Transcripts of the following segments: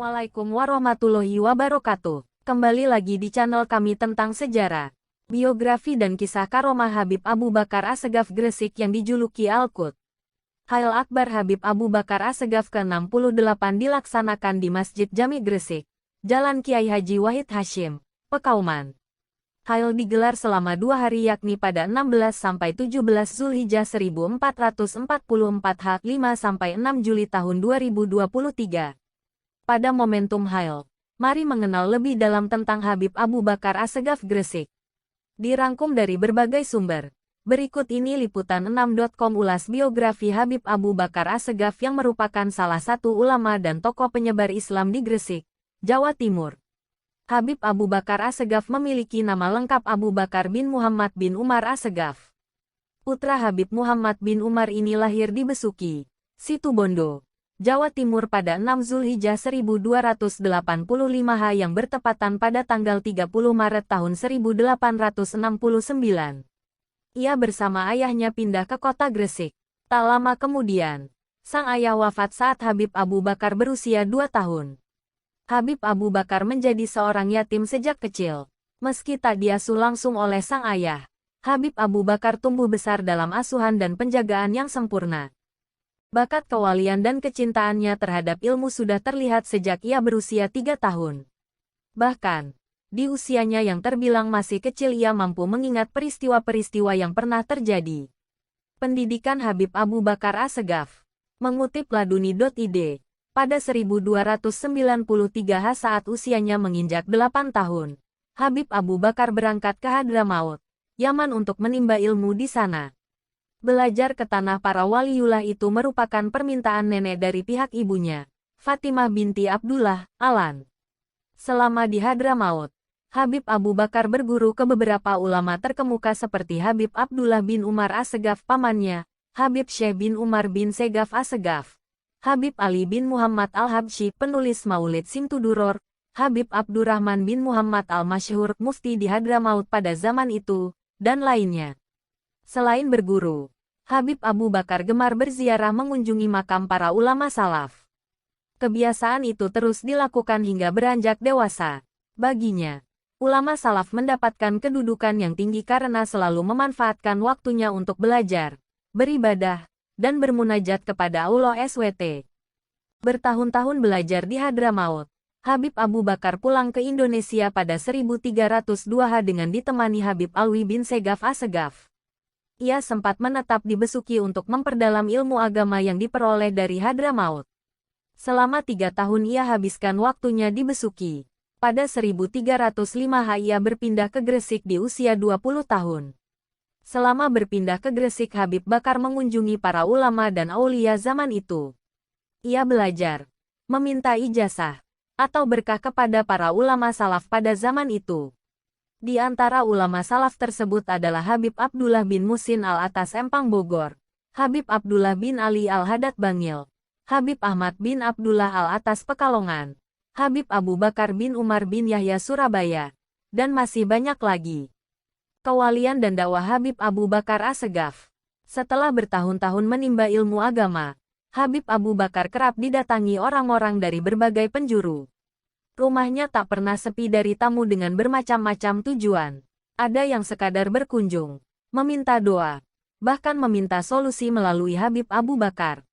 Assalamualaikum warahmatullahi wabarakatuh. Kembali lagi di channel kami tentang sejarah, biografi dan kisah karomah Habib Abu Bakar Assegaf Gresik yang dijuluki Al-Qut. Hail Akbar Habib Abu Bakar Assegaf ke-68 dilaksanakan di Masjid Jami Gresik, Jalan Kiai Haji Wahid Hashim, Pekauman. Hail digelar selama 2 hari yakni pada 16–17 Zulhijjah 1444 H 5–6 Juli tahun 2023. Pada momentum Hail, mari mengenal lebih dalam tentang Habib Abu Bakar Assegaf Gresik. Dirangkum dari berbagai sumber. Berikut ini liputan 6.com ulas biografi Habib Abu Bakar Assegaf yang merupakan salah satu ulama dan tokoh penyebar Islam di Gresik, Jawa Timur. Habib Abu Bakar Assegaf memiliki nama lengkap Abu Bakar bin Muhammad bin Umar Assegaf. Putra Habib Muhammad bin Umar ini lahir di Besuki, Situbondo, Jawa Timur pada 6 Zulhijjah 1285 H yang bertepatan pada tanggal 30 Maret tahun 1869. Ia bersama ayahnya pindah ke kota Gresik. Tak lama kemudian, sang ayah wafat saat Habib Abu Bakar berusia 2 tahun. Habib Abu Bakar menjadi seorang yatim sejak kecil. Meski tak diasuh langsung oleh sang ayah, Habib Abu Bakar tumbuh besar dalam asuhan dan penjagaan yang sempurna. Bakat kewalian dan kecintaannya terhadap ilmu sudah terlihat sejak ia berusia 3 tahun. Bahkan, di usianya yang terbilang masih kecil ia mampu mengingat peristiwa-peristiwa yang pernah terjadi. Pendidikan Habib Abu Bakar Assegaf. Mengutip laduni.id. Pada 1293 H saat usianya menginjak 8 tahun, Habib Abu Bakar berangkat ke Hadramaut, Yaman untuk menimba ilmu di sana. Belajar ke tanah para waliullah itu merupakan permintaan nenek dari pihak ibunya, Fatimah binti Abdullah, Alan. Selama di Hadramaut, Habib Abu Bakar berguru ke beberapa ulama terkemuka seperti Habib Abdullah bin Umar Assegaf pamannya, Habib Syekh bin Umar bin Segaf Assegaf, Habib Ali bin Muhammad Al-Habsyi penulis Maulid Simtuduror, Habib Abdurrahman bin Muhammad Al-Masyhur mufti di Hadramaut pada zaman itu, dan lainnya. Selain berguru, Habib Abu Bakar gemar berziarah mengunjungi makam para ulama salaf. Kebiasaan itu terus dilakukan hingga beranjak dewasa. Baginya, ulama salaf mendapatkan kedudukan yang tinggi karena selalu memanfaatkan waktunya untuk belajar, beribadah, dan bermunajat kepada Allah SWT. Bertahun-tahun belajar di Hadramaut, Habib Abu Bakar pulang ke Indonesia pada 1302 H dengan ditemani Habib Alwi bin Segaf Assegaf. Ia sempat menetap di Besuki untuk memperdalam ilmu agama yang diperoleh dari Hadramaut. Selama 3 tahun ia habiskan waktunya di Besuki. Pada 1305 H ia berpindah ke Gresik di usia 20 tahun. Selama berpindah ke Gresik Habib Bakar mengunjungi para ulama dan aulia zaman itu. Ia belajar, meminta ijazah, atau berkah kepada para ulama salaf pada zaman itu. Di antara ulama salaf tersebut adalah Habib Abdullah bin Musin Al-Atas Empang Bogor, Habib Abdullah bin Ali Al-Haddad Bangil, Habib Ahmad bin Abdullah Al-Atas Pekalongan, Habib Abu Bakar bin Umar bin Yahya Surabaya, dan masih banyak lagi. Kewalian dan dakwah Habib Abu Bakar Assegaf. Setelah bertahun-tahun menimba ilmu agama, Habib Abu Bakar kerap didatangi orang-orang dari berbagai penjuru. Rumahnya tak pernah sepi dari tamu dengan bermacam-macam tujuan. Ada yang sekadar berkunjung, meminta doa, bahkan meminta solusi melalui Habib Abu Bakar.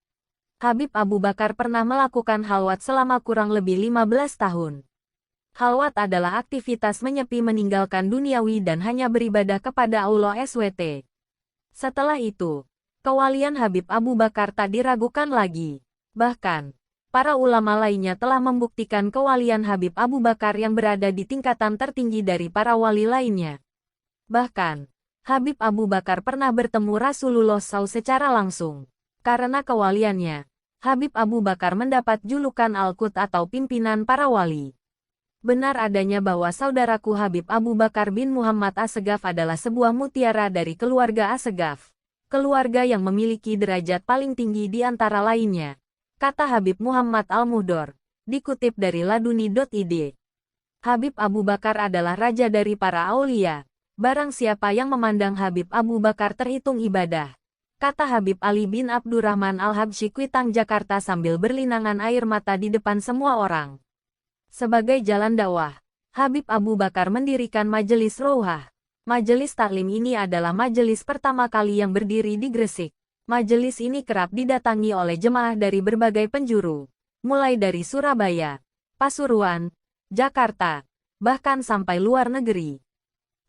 Habib Abu Bakar pernah melakukan halwat selama kurang lebih 15 tahun. Halwat adalah aktivitas menyepi meninggalkan duniawi dan hanya beribadah kepada Allah SWT. Setelah itu, kewalian Habib Abu Bakar tak diragukan lagi. Bahkan, para ulama lainnya telah membuktikan kewalian Habib Abu Bakar yang berada di tingkatan tertinggi dari para wali lainnya. Bahkan, Habib Abu Bakar pernah bertemu Rasulullah SAW secara langsung. Karena kewaliannya, Habib Abu Bakar mendapat julukan Al-Qut atau pimpinan para wali. Benar adanya bahwa saudaraku Habib Abu Bakar bin Muhammad Assegaf adalah sebuah mutiara dari keluarga Assegaf. Keluarga yang memiliki derajat paling tinggi di antara lainnya, kata Habib Muhammad Al-Muhdor, dikutip dari laduni.id. Habib Abu Bakar adalah raja dari para aulia. Barang siapa yang memandang Habib Abu Bakar terhitung ibadah, kata Habib Ali bin Abdurrahman Al-Habsyi Kuitang Jakarta sambil berlinangan air mata di depan semua orang. Sebagai jalan dakwah, Habib Abu Bakar mendirikan Majelis Rouhah. Majelis taklim ini adalah majelis pertama kali yang berdiri di Gresik. Majelis ini kerap didatangi oleh jemaah dari berbagai penjuru, mulai dari Surabaya, Pasuruan, Jakarta, bahkan sampai luar negeri.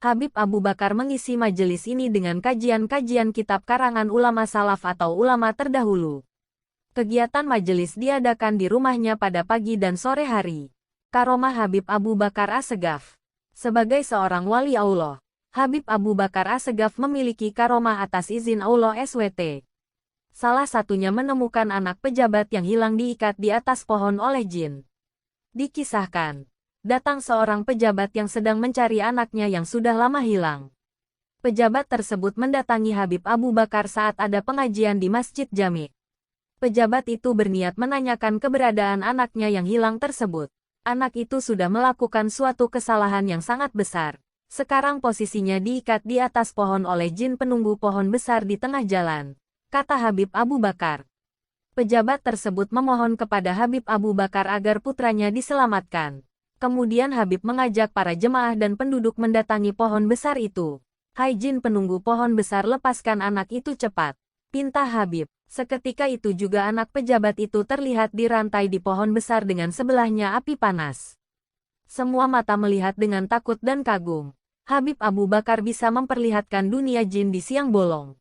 Habib Abu Bakar mengisi majelis ini dengan kajian-kajian kitab karangan ulama salaf atau ulama terdahulu. Kegiatan majelis diadakan di rumahnya pada pagi dan sore hari. Karomah Habib Abu Bakar Assegaf. Sebagai seorang wali Allah, Habib Abu Bakar Assegaf memiliki karomah atas izin Allah SWT. Salah satunya menemukan anak pejabat yang hilang diikat di atas pohon oleh jin. Dikisahkan, datang seorang pejabat yang sedang mencari anaknya yang sudah lama hilang. Pejabat tersebut mendatangi Habib Abu Bakar saat ada pengajian di Masjid Jami'. Pejabat itu berniat menanyakan keberadaan anaknya yang hilang tersebut. Anak itu sudah melakukan suatu kesalahan yang sangat besar. Sekarang posisinya diikat di atas pohon oleh jin penunggu pohon besar di tengah jalan, kata Habib Abu Bakar. Pejabat tersebut memohon kepada Habib Abu Bakar agar putranya diselamatkan. Kemudian Habib mengajak para jemaah dan penduduk mendatangi pohon besar itu. Hai jin penunggu pohon besar, lepaskan anak itu cepat, pinta Habib. Seketika itu juga anak pejabat itu terlihat dirantai di pohon besar dengan sebelahnya api panas. Semua mata melihat dengan takut dan kagum. Habib Abu Bakar bisa memperlihatkan dunia jin di siang bolong.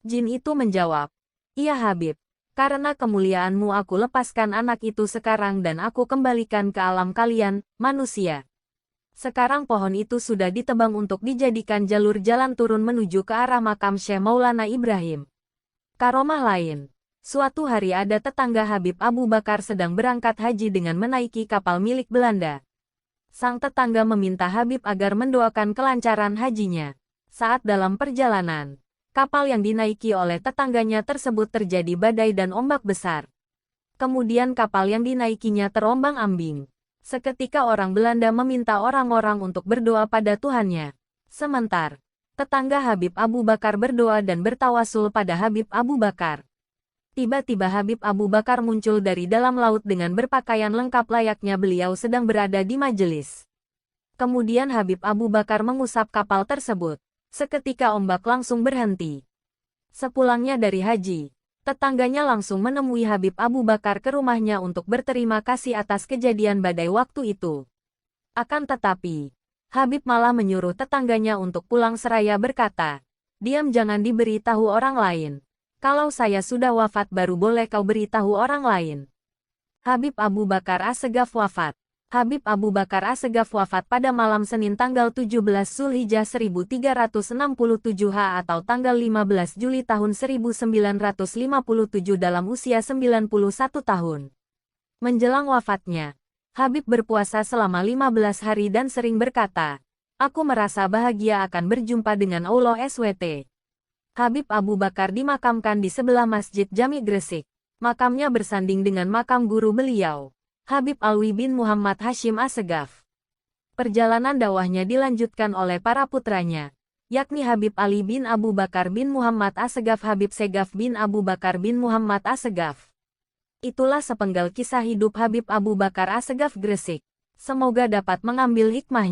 Jin itu menjawab, "Iya Habib, karena kemuliaanmu aku lepaskan anak itu sekarang dan aku kembalikan ke alam kalian, manusia." Sekarang pohon itu sudah ditebang untuk dijadikan jalur jalan turun menuju ke arah makam Syekh Maulana Ibrahim. Karomah lain. Suatu hari ada tetangga Habib Abu Bakar sedang berangkat haji dengan menaiki kapal milik Belanda. Sang tetangga meminta Habib agar mendoakan kelancaran hajinya. Saat dalam perjalanan, kapal yang dinaiki oleh tetangganya tersebut terjadi badai dan ombak besar. Kemudian kapal yang dinaikinya terombang-ambing. Seketika orang Belanda meminta orang-orang untuk berdoa pada Tuhannya. Sementara tetangga Habib Abu Bakar berdoa dan bertawasul pada Habib Abu Bakar. Tiba-tiba Habib Abu Bakar muncul dari dalam laut dengan berpakaian lengkap layaknya beliau sedang berada di majelis. Kemudian Habib Abu Bakar mengusap kapal tersebut. Seketika ombak langsung berhenti. Sepulangnya dari haji, tetangganya langsung menemui Habib Abu Bakar ke rumahnya untuk berterima kasih atas kejadian badai waktu itu. Akan tetapi, Habib malah menyuruh tetangganya untuk pulang seraya berkata, "Diam, jangan diberitahu orang lain. Kalau saya sudah wafat baru boleh kau beritahu orang lain." Habib Abu Bakar Assegaf wafat. Habib Abu Bakar Assegaf wafat pada malam Senin tanggal 17 Zulhijjah 1367 atau tanggal 15 Juli tahun 1957 dalam usia 91 tahun. Menjelang wafatnya, Habib berpuasa selama 15 hari dan sering berkata, "Aku merasa bahagia akan berjumpa dengan Allah SWT." Habib Abu Bakar dimakamkan di sebelah Masjid Jami' Gresik. Makamnya bersanding dengan makam guru beliau, Habib Alwi bin Muhammad Hashim Assegaf. Perjalanan dakwahnya dilanjutkan oleh para putranya, yakni Habib Ali bin Abu Bakar bin Muhammad Assegaf, Habib Segaf bin Abu Bakar bin Muhammad Assegaf. Itulah sepenggal kisah hidup Habib Abu Bakar Assegaf Gresik. Semoga dapat mengambil hikmahnya.